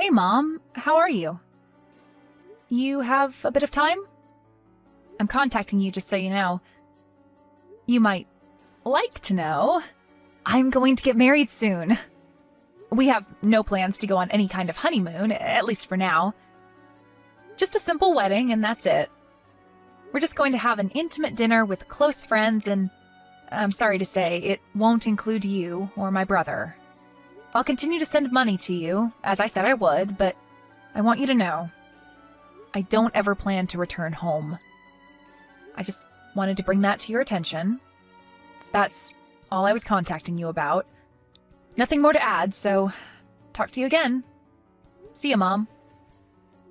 Hey, Mom. How are you? You have a bit of time? I'm contacting you just so you know. You might like to know. I'm going to get married soon. We have no plans to go on any kind of honeymoon, at least for now. Just a simple wedding, and that's it. We're just going to have an intimate dinner with close friends, and I'm sorry to say, it won't include you or my brother. I'll continue to send money to you, as I said I would, but I want you to know, I don't ever plan to return home. I just wanted to bring that to your attention. That's all I was contacting you about. Nothing more to add, so talk to you again. See ya, Mom.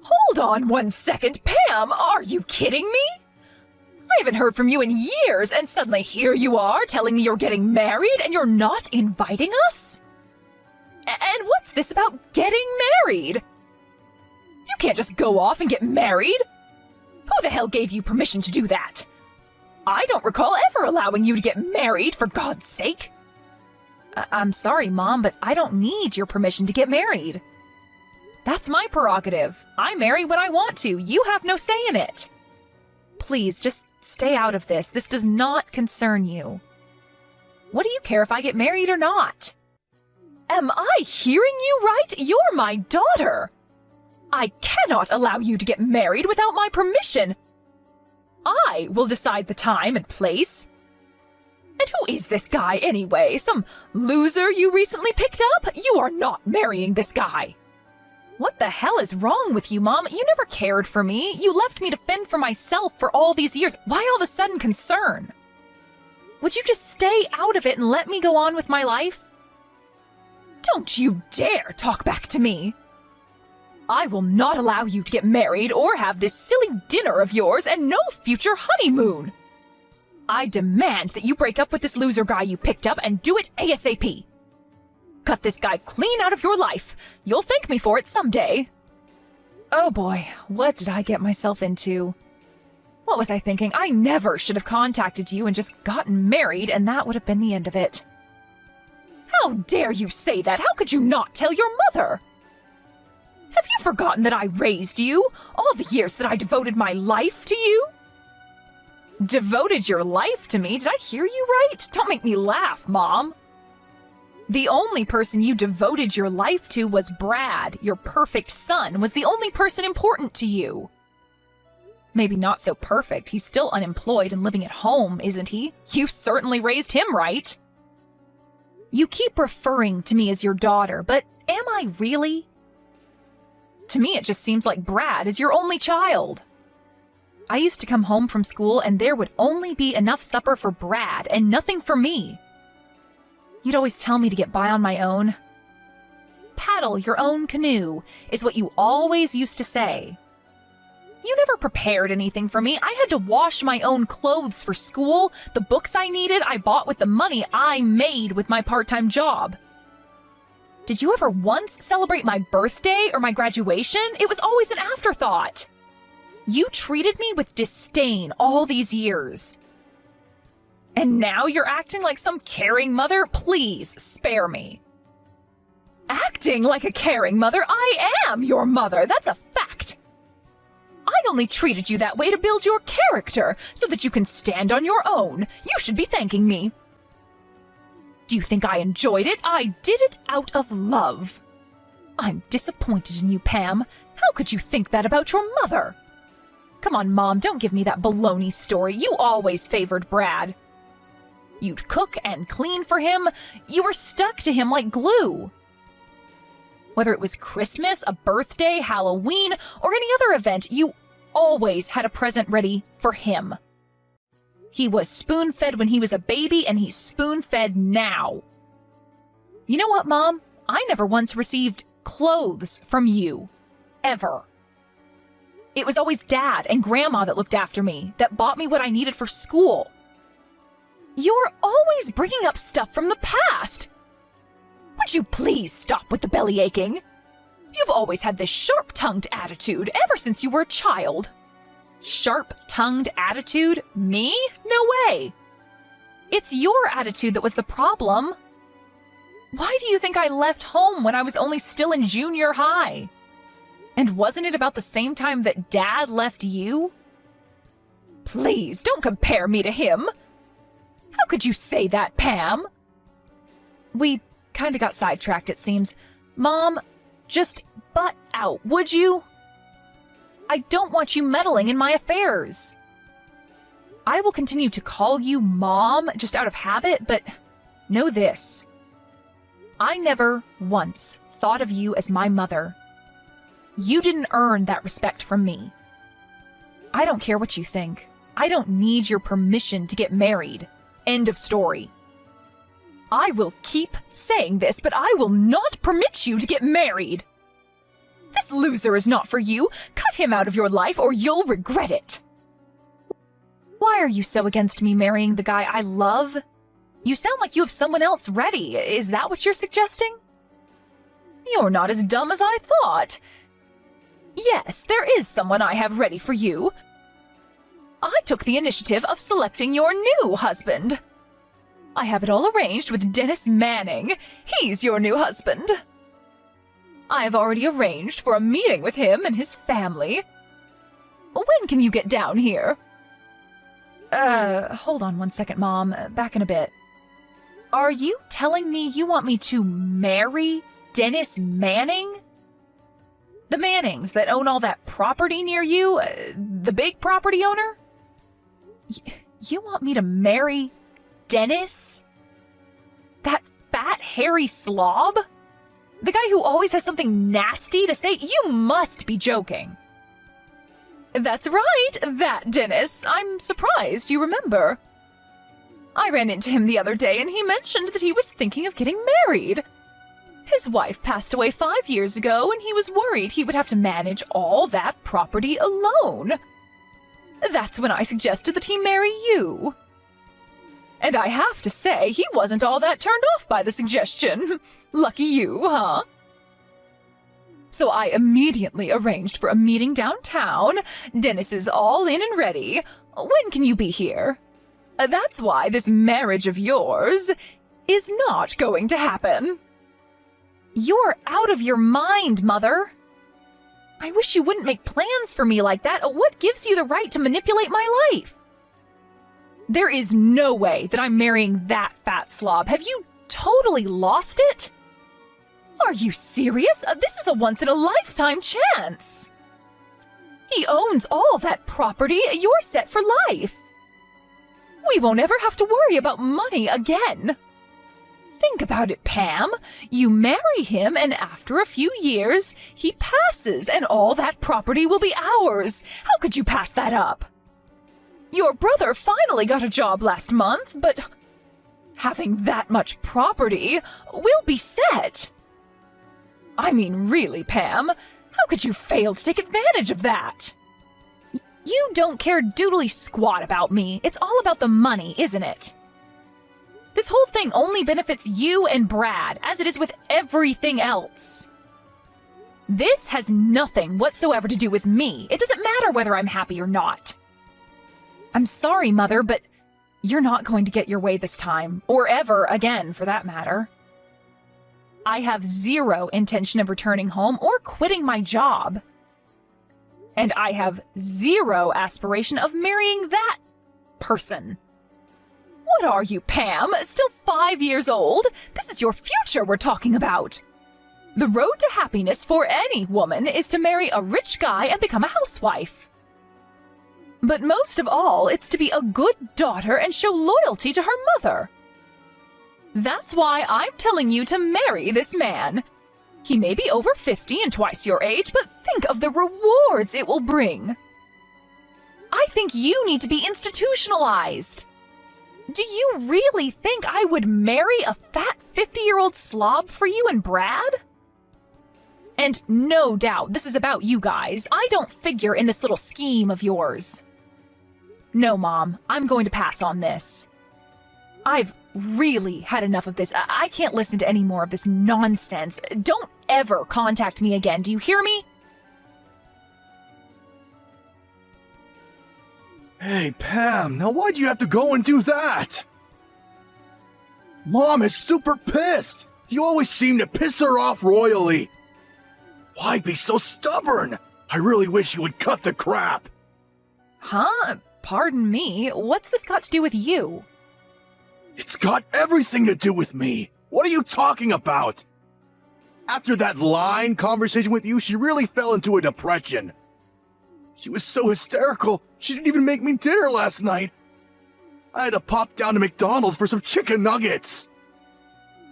Hold on 1 second, Pam! Are you kidding me? I haven't heard from you in years, and suddenly here you are telling me you're getting married and you're not inviting us? And what's this about getting married? You can't just go off and get married. Who the hell gave you permission to do that? I don't recall ever allowing you to get married, for God's sake. I'm sorry, Mom, but I don't need your permission to get married. That's my prerogative. I marry when I want to. You have no say in it. Please, just stay out of this. This does not concern you. What do you care if I get married or not? Am I hearing you right? You're my daughter. I cannot allow you to get married without my permission. I will decide the time and place. And who is this guy anyway? Some loser you recently picked up? You are not marrying this guy. What the hell is wrong with you, Mom? You never cared for me. You left me to fend for myself for all these years. Why all of a sudden concern? Would you just stay out of it and let me go on with my life? Don't you dare talk back to me. I will not allow you to get married or have this silly dinner of yours and no future honeymoon. I demand that you break up with this loser guy you picked up and do it ASAP. Cut this guy clean out of your life. You'll thank me for it someday. Oh boy, what did I get myself into? What was I thinking? I never should have contacted you and just gotten married, and that would have been the end of it. How dare you say that? How could you not tell your mother? Have you forgotten that I raised you? All the years that I devoted my life to you? Devoted your life to me? Did I hear you right? Don't make me laugh, Mom. The only person you devoted your life to was Brad. Your perfect son was the only person important to you. Maybe not so perfect. He's still unemployed and living at home, isn't he? You certainly raised him right. You keep referring to me as your daughter, but am I really? To me, it just seems like Brad is your only child. I used to come home from school and there would only be enough supper for Brad and nothing for me. You'd always tell me to get by on my own. Paddle your own canoe is what you always used to say. You never prepared anything for me. I had to wash my own clothes for school. The books I needed, I bought with the money I made with my part-time job. Did you ever once celebrate my birthday or my graduation? It was always an afterthought. You treated me with disdain all these years. And now you're acting like some caring mother? Please, spare me. Acting like a caring mother? I am your mother. That's a fact. I only treated you that way to build your character, so that you can stand on your own. You should be thanking me. Do you think I enjoyed it? I did it out of love. I'm disappointed in you, Pam. How could you think that about your mother? Come on, Mom, don't give me that baloney story. You always favored Brad. You'd cook and clean for him. You were stuck to him like glue. Whether it was Christmas, a birthday, Halloween, or any other event, you always had a present ready for him. He was spoon-fed when he was a baby, and he's spoon-fed now. You know what, Mom? I never once received clothes from you. Ever. It was always Dad and Grandma that looked after me, that bought me what I needed for school. You're always bringing up stuff from the past. Would you please stop with the belly aching? You've always had this sharp-tongued attitude ever since you were a child. Sharp-tongued attitude? Me? No way. It's your attitude that was the problem. Why do you think I left home when I was only still in junior high? And wasn't it about the same time that Dad left you? Please, don't compare me to him. How could you say that, Pam? We kinda got sidetracked, it seems. Mom, just butt out, would you? I don't want you meddling in my affairs. I will continue to call you Mom just out of habit, but know this. I never once thought of you as my mother. You didn't earn that respect from me. I don't care what you think. I don't need your permission to get married. End of story. I will keep saying this, but I will not permit you to get married. This loser is not for you. Cut him out of your life or you'll regret it. Why are you so against me marrying the guy I love? You sound like you have someone else ready. Is that what you're suggesting? You're not as dumb as I thought. Yes, there is someone I have ready for you. I took the initiative of selecting your new husband. I have it all arranged with Dennis Manning. He's your new husband. I have already arranged for a meeting with him and his family. When can you get down here? Hold on one second, Mom. Back in a bit. Are you telling me you want me to marry Dennis Manning? The Mannings that own all that property near you? The big property owner? You want me to marry Dennis? That fat, hairy slob? The guy who always has something nasty to say? You must be joking. That's right, that Dennis. I'm surprised you remember. I ran into him the other day and he mentioned that he was thinking of getting married. His wife passed away 5 years ago and he was worried he would have to manage all that property alone. That's when I suggested that he marry you. And I have to say, he wasn't all that turned off by the suggestion. Lucky you, huh? So I immediately arranged for a meeting downtown. Dennis is all in and ready. When can you be here? That's why this marriage of yours is not going to happen. You're out of your mind, Mother. I wish you wouldn't make plans for me like that. What gives you the right to manipulate my life? There is no way that I'm marrying that fat slob. Have you totally lost it? Are you serious? This is a once-in-a-lifetime chance. He owns all that property. You're set for life. We won't ever have to worry about money again. Think about it, Pam. You marry him, and after a few years, he passes, and all that property will be ours. How could you pass that up? Your brother finally got a job last month, but having that much property, we'll be set. I mean, really, Pam, how could you fail to take advantage of that? You don't care doodly squat about me. It's all about the money, isn't it? This whole thing only benefits you and Brad, as it is with everything else. This has nothing whatsoever to do with me. It doesn't matter whether I'm happy or not. I'm sorry, Mother, but you're not going to get your way this time, or ever again, for that matter. I have zero intention of returning home or quitting my job. And I have zero aspiration of marrying that person. What are you, Pam? Still 5 years old? This is your future we're talking about. The road to happiness for any woman is to marry a rich guy and become a housewife. But most of all, it's to be a good daughter and show loyalty to her mother. That's why I'm telling you to marry this man. He may be over 50 and twice your age, but think of the rewards it will bring. I think you need to be institutionalized. Do you really think I would marry a fat 50-year-old slob for you and Brad? And no doubt this is about you guys. I don't figure in this little scheme of yours. No, Mom, I'm going to pass on this. I've really had enough of this. I can't listen to any more of this nonsense. Don't ever contact me again. Do you hear me? Hey, Pam, now why'd you have to go and do that? Mom is super pissed. You always seem to piss her off royally. Why be so stubborn? I really wish you would cut the crap. Huh? Pardon me, what's this got to do with you? It's got everything to do with me. What are you talking about? After that line conversation with you, she really fell into a depression. She was so hysterical, she didn't even make me dinner last night. I had to pop down to McDonald's for some chicken nuggets.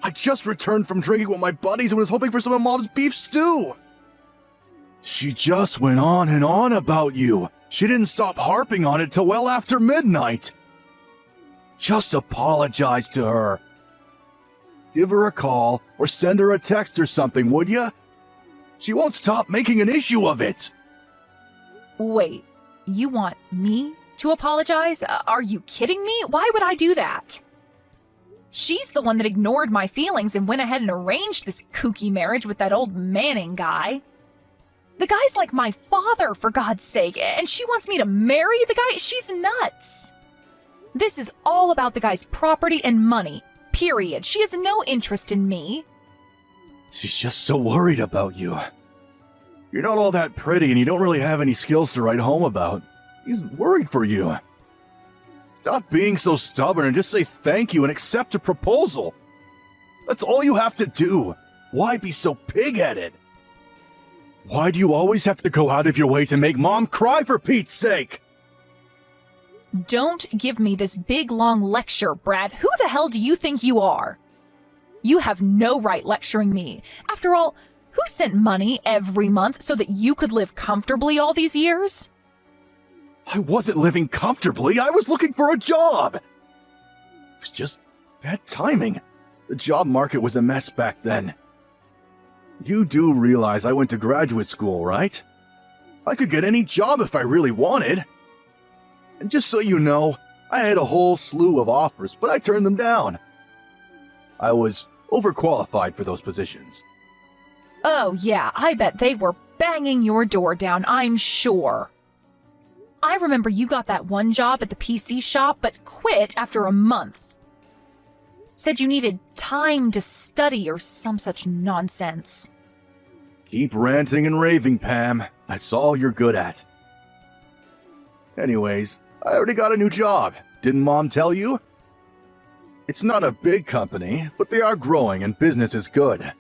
I just returned from drinking with my buddies and was hoping for some of Mom's beef stew. She just went on and on about you. She didn't stop harping on it till well after midnight. Just apologize to her. Give her a call or send her a text or something, would ya? She won't stop making an issue of it. Wait, you want me to apologize? Are you kidding me? Why would I do that? She's the one that ignored my feelings and went ahead and arranged this kooky marriage with that old Manning guy. The guy's like my father, for God's sake, and she wants me to marry the guy? She's nuts. This is all about the guy's property and money, period. She has no interest in me. She's just so worried about you. You're not all that pretty and you don't really have any skills to write home about. He's worried for you. Stop being so stubborn and just say thank you and accept a proposal. That's all you have to do. Why be so pig-headed? Why do you always have to go out of your way to make Mom cry, for Pete's sake? Don't give me this big long lecture, Brad. Who the hell do you think you are? You have no right lecturing me. After all, who sent money every month so that you could live comfortably all these years? I wasn't living comfortably. I was looking for a job. It was just bad timing. The job market was a mess back then. You do realize I went to graduate school, right? I could get any job if I really wanted. And just so you know, I had a whole slew of offers, but I turned them down. I was overqualified for those positions. Oh yeah, I bet they were banging your door down, I'm sure. I remember you got that one job at the PC shop, but quit after a month. Said you needed time to study or some such nonsense. Keep ranting and raving, Pam. That's all you're good at. Anyways, I already got a new job. Didn't Mom tell you? It's not a big company, but they are growing and business is good.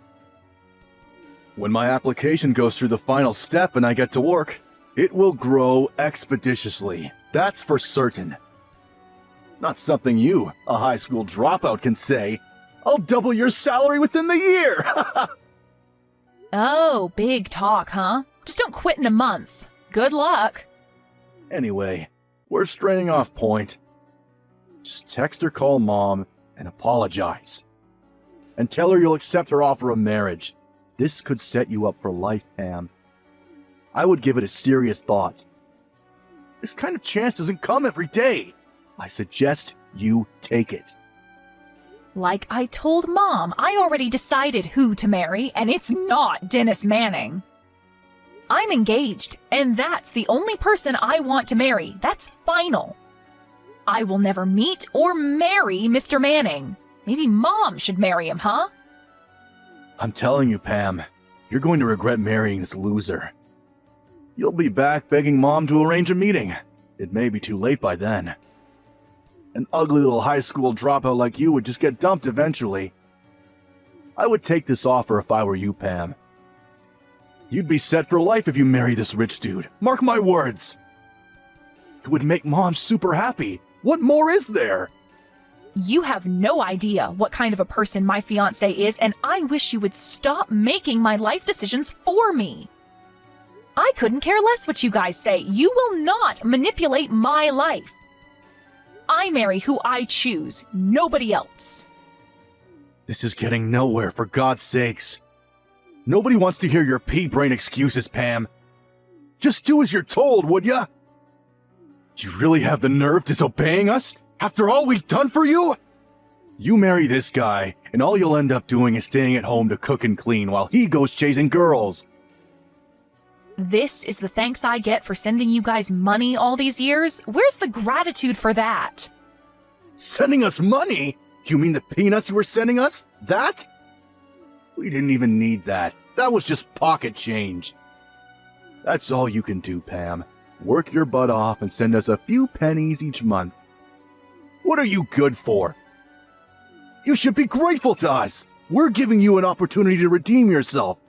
When my application goes through the final step and I get to work, it will grow expeditiously. That's for certain. Not something you, a high school dropout, can say. I'll double your salary within the year! Oh, big talk, huh? Just don't quit in a month. Good luck. Anyway, we're straying off point. Just text or call Mom and apologize. And tell her you'll accept her offer of marriage. This could set you up for life, Pam. I would give it a serious thought. This kind of chance doesn't come every day. I suggest you take it. Like I told Mom, I already decided who to marry, and it's not Dennis Manning. I'm engaged, and that's the only person I want to marry. That's final. I will never meet or marry Mr. Manning. Maybe Mom should marry him, huh? I'm telling you, Pam, you're going to regret marrying this loser. You'll be back begging Mom to arrange a meeting. It may be too late by then. An ugly little high school dropout like you would just get dumped eventually. I would take this offer if I were you, Pam. You'd be set for life if you marry this rich dude. Mark my words. It would make Mom super happy. What more is there? You have no idea what kind of a person my fiancé is, and I wish you would stop making my life decisions for me. I couldn't care less what you guys say. You will not manipulate my life. I marry who I choose, nobody else. This is getting nowhere, for God's sakes. Nobody wants to hear your pea-brain excuses, Pam. Just do as you're told, would ya? You really have the nerve disobeying us? After all we've done for you? You marry this guy, and all you'll end up doing is staying at home to cook and clean while he goes chasing girls. This is the thanks I get for sending you guys money all these years? Where's the gratitude for that? Sending us money? You mean the peanuts you were sending us? That? We didn't even need that. That was just pocket change. That's all you can do, Pam. Work your butt off and send us a few pennies each month. What are you good for? You should be grateful to us. We're giving you an opportunity to redeem yourself.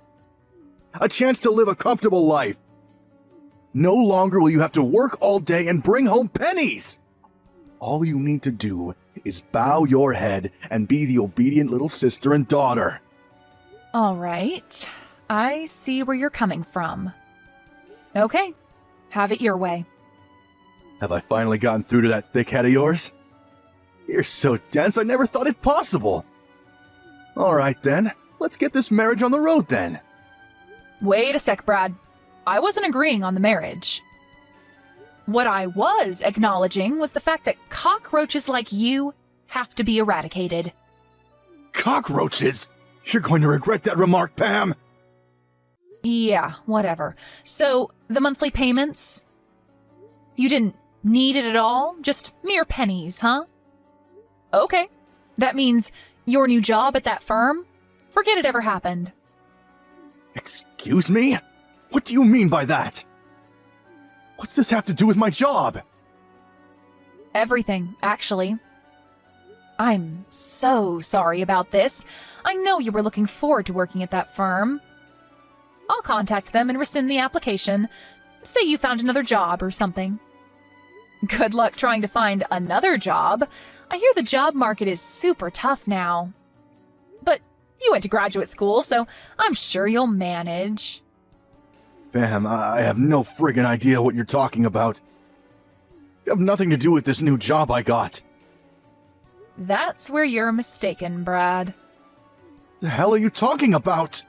A chance to live a comfortable life. No longer will you have to work all day and bring home pennies. All you need to do is bow your head and be the obedient little sister and daughter. All right. I see where you're coming from. Okay. Have it your way. Have I finally gotten through to that thick head of yours? You're so dense I never thought it possible. All right then, let's get this marriage on the road then. Wait a sec, Brad. I wasn't agreeing on the marriage. What I was acknowledging was the fact that cockroaches like you have to be eradicated. Cockroaches? You're going to regret that remark, Pam. Yeah, whatever. So, the monthly payments? You didn't need it at all? Just mere pennies, huh? Okay. That means your new job at that firm? Forget it ever happened. Excuse me? What do you mean by that? What's this have to do with my job? Everything, actually. I'm so sorry about this. I know you were looking forward to working at that firm. I'll contact them and rescind the application. Say you found another job or something. Good luck trying to find another job. I hear the job market is super tough now. But you went to graduate school, so I'm sure you'll manage. Pam, I have no friggin' idea what you're talking about. You have nothing to do with this new job I got. That's where you're mistaken, Brad. The hell are you talking about?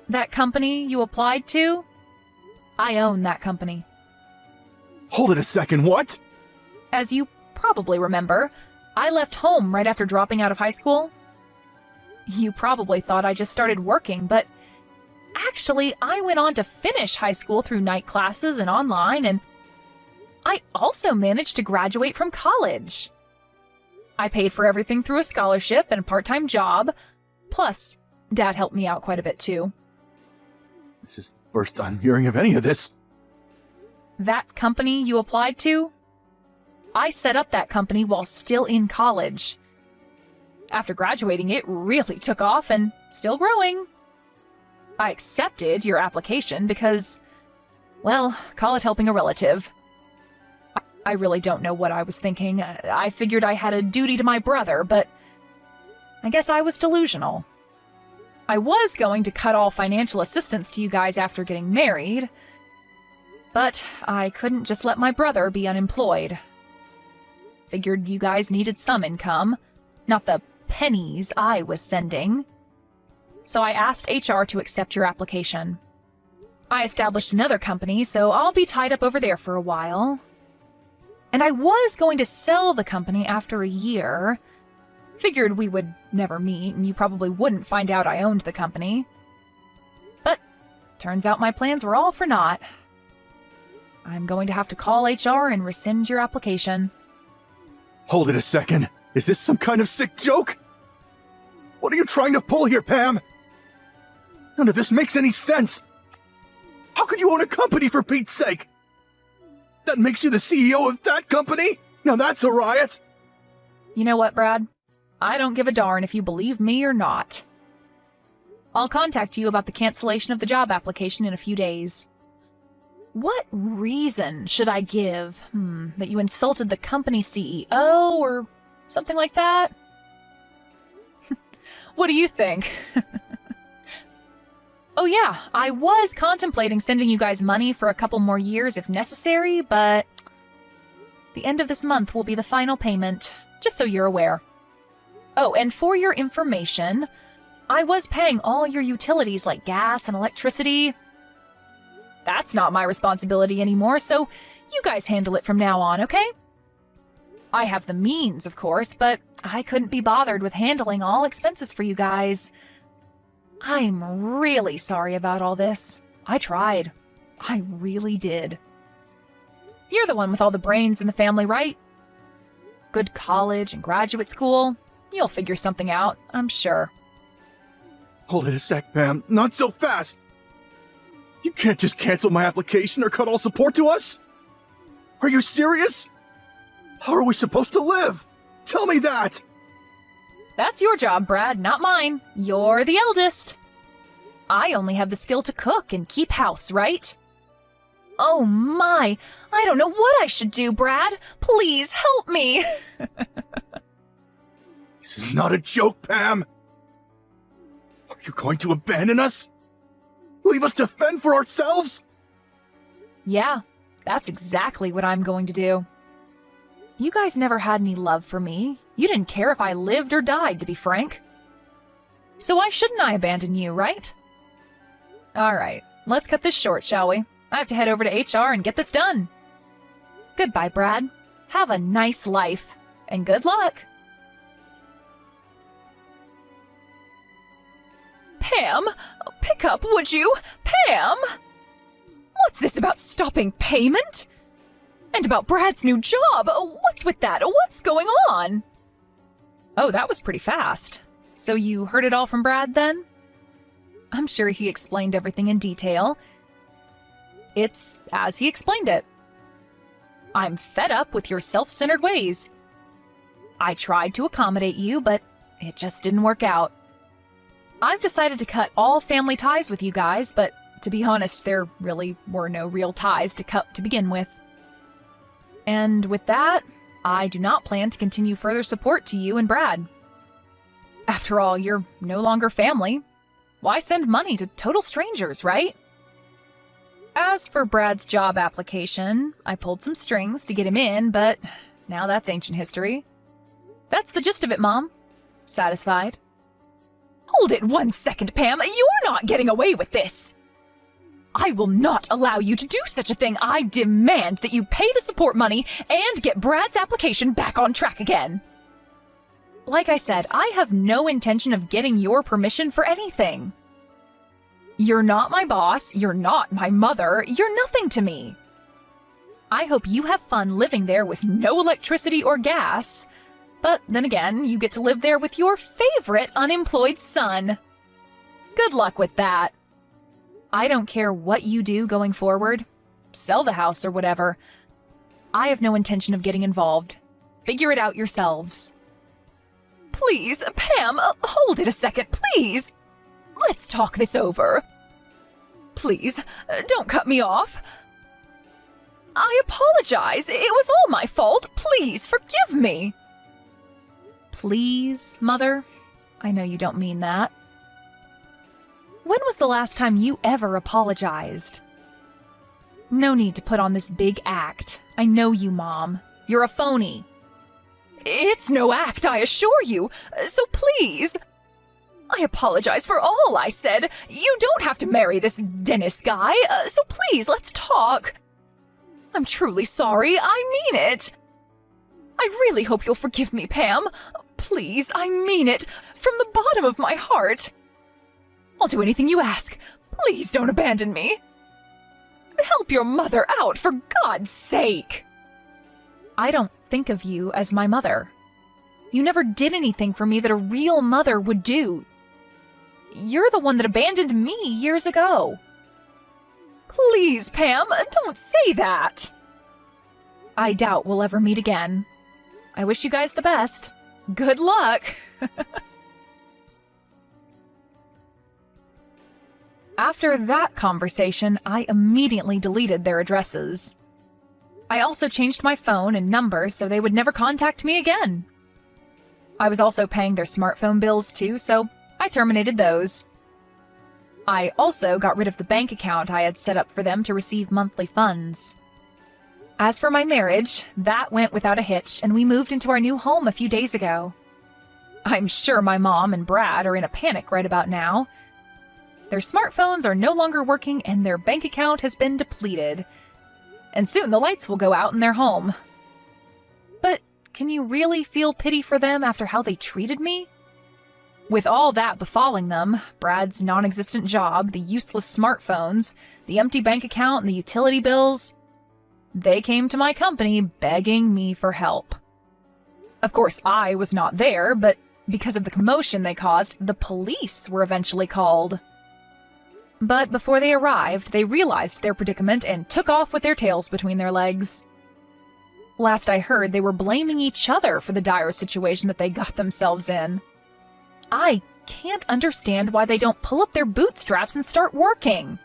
That company you applied to? I own that company. Hold it a second, what? As you probably remember, I left home right after dropping out of high school. You probably thought I just started working, but actually, I went on to finish high school through night classes and online, and I also managed to graduate from college. I paid for everything through a scholarship and a part-time job, plus Dad helped me out quite a bit too. This is the first I'm hearing of any of this. That company you applied to? I set up that company while still in college. After graduating, it really took off and still growing. I accepted your application because, well, call it helping a relative. I really don't know what I was thinking. I figured I had a duty to my brother, but I guess I was delusional. I was going to cut all financial assistance to you guys after getting married, but I couldn't just let my brother be unemployed. Figured you guys needed some income, not the pennies I was sending. So I asked HR to accept your application. I established another company, so I'll be tied up over there for a while. And I was going to sell the company after a year. Figured we would never meet, and you probably wouldn't find out I owned the company. But turns out my plans were all for naught. I'm going to have to call HR and rescind your application. Hold it a second. Is this some kind of sick joke? What are you trying to pull here, Pam? None of this makes any sense. How could you own a company, for Pete's sake? That makes you the CEO of that company? Now that's a riot. You know what, Brad? I don't give a darn if you believe me or not. I'll contact you about the cancellation of the job application in a few days. What reason should I give? That you insulted the company CEO or something like that? What do you think? Oh yeah, I was contemplating sending you guys money for a couple more years if necessary, but the end of this month will be the final payment, just so you're aware. Oh, and for your information, I was paying all your utilities like gas and electricity. That's not my responsibility anymore, so you guys handle it from now on, okay? I have the means, of course, but I couldn't be bothered with handling all expenses for you guys. I'm really sorry about all this. I tried. I really did. You're the one with all the brains in the family, right? Good college and graduate school. You'll figure something out, I'm sure. Hold it a sec, Pam. Not so fast! You can't just cancel my application or cut all support to us? Are you serious? How are we supposed to live? Tell me that! That's your job, Brad, not mine. You're the eldest. I only have the skill to cook and keep house, right? Oh my, I don't know what I should do, Brad. Please help me. This is not a joke, Pam! Are you going to abandon us? Leave us to fend for ourselves? Yeah, that's exactly what I'm going to do. You guys never had any love for me. You didn't care if I lived or died, to be frank. So why shouldn't I abandon you, right? All right, let's cut this short, shall we? I have to head over to HR and get this done. Goodbye, Brad. Have a nice life, and good luck. Pam, pick up, would you? Pam! What's this about stopping payment? And about Brad's new job? What's with that? What's going on? Oh, that was pretty fast. So you heard it all from Brad then? I'm sure he explained everything in detail. It's as he explained it. I'm fed up with your self-centered ways. I tried to accommodate you, but it just didn't work out. I've decided to cut all family ties with you guys, but to be honest, there really were no real ties to cut to begin with. And with that, I do not plan to continue further support to you and Brad. After all, you're no longer family. Why send money to total strangers, right? As for Brad's job application, I pulled some strings to get him in, but now that's ancient history. That's the gist of it, Mom. Satisfied? Hold it 1 second, Pam. You're not getting away with this. I will not allow you to do such a thing. I demand that you pay the support money and get Brad's application back on track again. Like I said, I have no intention of getting your permission for anything. You're not my boss, you're not my mother, you're nothing to me. I hope you have fun living there with no electricity or gas, but then again, you get to live there with your favorite unemployed son. Good luck with that. I don't care what you do going forward. Sell the house or whatever. I have no intention of getting involved. Figure it out yourselves. Please, Pam, hold it a second, please. Let's talk this over. Please, don't cut me off. I apologize. It was all my fault. Please, forgive me. Please, Mother? I know you don't mean that. When was the last time you ever apologized? No need to put on this big act. I know you, Mom. You're a phony. It's no act, I assure you. So please. I apologize for all I said. You don't have to marry this Dennis guy, so please, let's talk. I'm truly sorry. I mean it. I really hope you'll forgive me, Pam. Please, I mean it. From the bottom of my heart. I'll do anything you ask. Please don't abandon me. Help your mother out, for God's sake. I don't think of you as my mother. You never did anything for me that a real mother would do. You're the one that abandoned me years ago. Please, Pam, don't say that. I doubt we'll ever meet again. I wish you guys the best. Good luck. After that conversation, I immediately deleted their addresses. I also changed my phone and number so they would never contact me again. I was also paying their smartphone bills too, so I terminated those. I also got rid of the bank account I had set up for them to receive monthly funds. As for my marriage, that went without a hitch, and we moved into our new home a few days ago. I'm sure my mom and Brad are in a panic right about now. Their smartphones are no longer working and their bank account has been depleted. And soon the lights will go out in their home. But can you really feel pity for them after how they treated me? With all that befalling them, Brad's non-existent job, the useless smartphones, the empty bank account, and the utility bills, they came to my company begging me for help. Of course, I was not there, but Because of the commotion they caused, the police were eventually called. But before they arrived, they realized their predicament and took off with their tails between their legs. Last I heard, they were blaming each other for the dire situation that they got themselves in. I can't understand why they don't pull up their bootstraps and start working.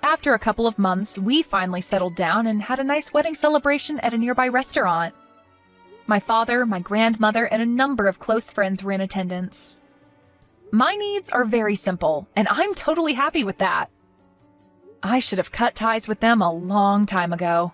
After a couple of months, we finally settled down and had a nice wedding celebration at a nearby restaurant. My father, my grandmother, and a number of close friends were in attendance. My needs are very simple, and I'm totally happy with that. I should have cut ties with them a long time ago.